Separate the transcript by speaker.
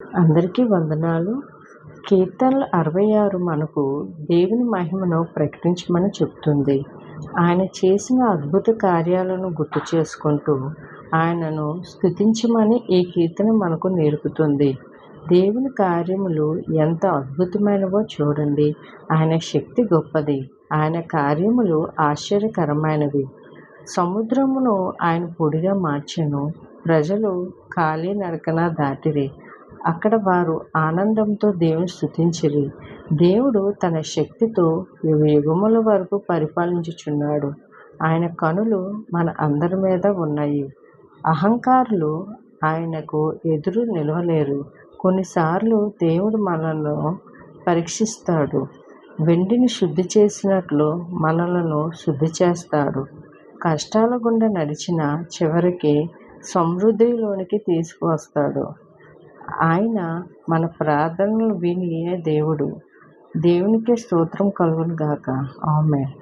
Speaker 1: అందరికీ వందనాలు. కీర్తనలు 66 మనకు దేవుని మహిమను ప్రకటించమని చెప్తుంది. ఆయన చేసిన అద్భుత కార్యాలను గుర్తు చేసుకుంటూ ఆయనను స్తుతించమని ఈ కీర్తన మనకు నేర్పుతుంది. దేవుని కార్యములు ఎంత అద్భుతమైనవో చూడండి. ఆయన శక్తి గొప్పది. ఆయన కార్యములు ఆశ్చర్యకరమైనవి. సముద్రమును ఆయన పొడిగా మార్చెను. ప్రజలు కాలినడకన దాటిరి. అక్కడ వారు ఆనందంతో దేవుని స్తుతించిరి. దేవుడు తన శక్తితో యుగయుగముల వరకు పరిపాలించుచున్నాడు. ఆయన కనులు మన అందరి మీద ఉన్నాయి. అహంకారులు ఆయనకు ఎదురు నిలవలేరు. కొన్నిసార్లు దేవుడు మనలను పరీక్షిస్తాడు. వెండిని శుద్ధి చేసినట్లు మనలను శుద్ధి చేస్తాడు. కష్టాల గుండా నడిచిన చివరికి సమృద్ధిలోనికి తీసుకువస్తాడు. ఆయన మన ప్రార్థనలు వినే దేవుడు. దేవునికే స్తోత్రం కలుగును గాక. ఆమేన్.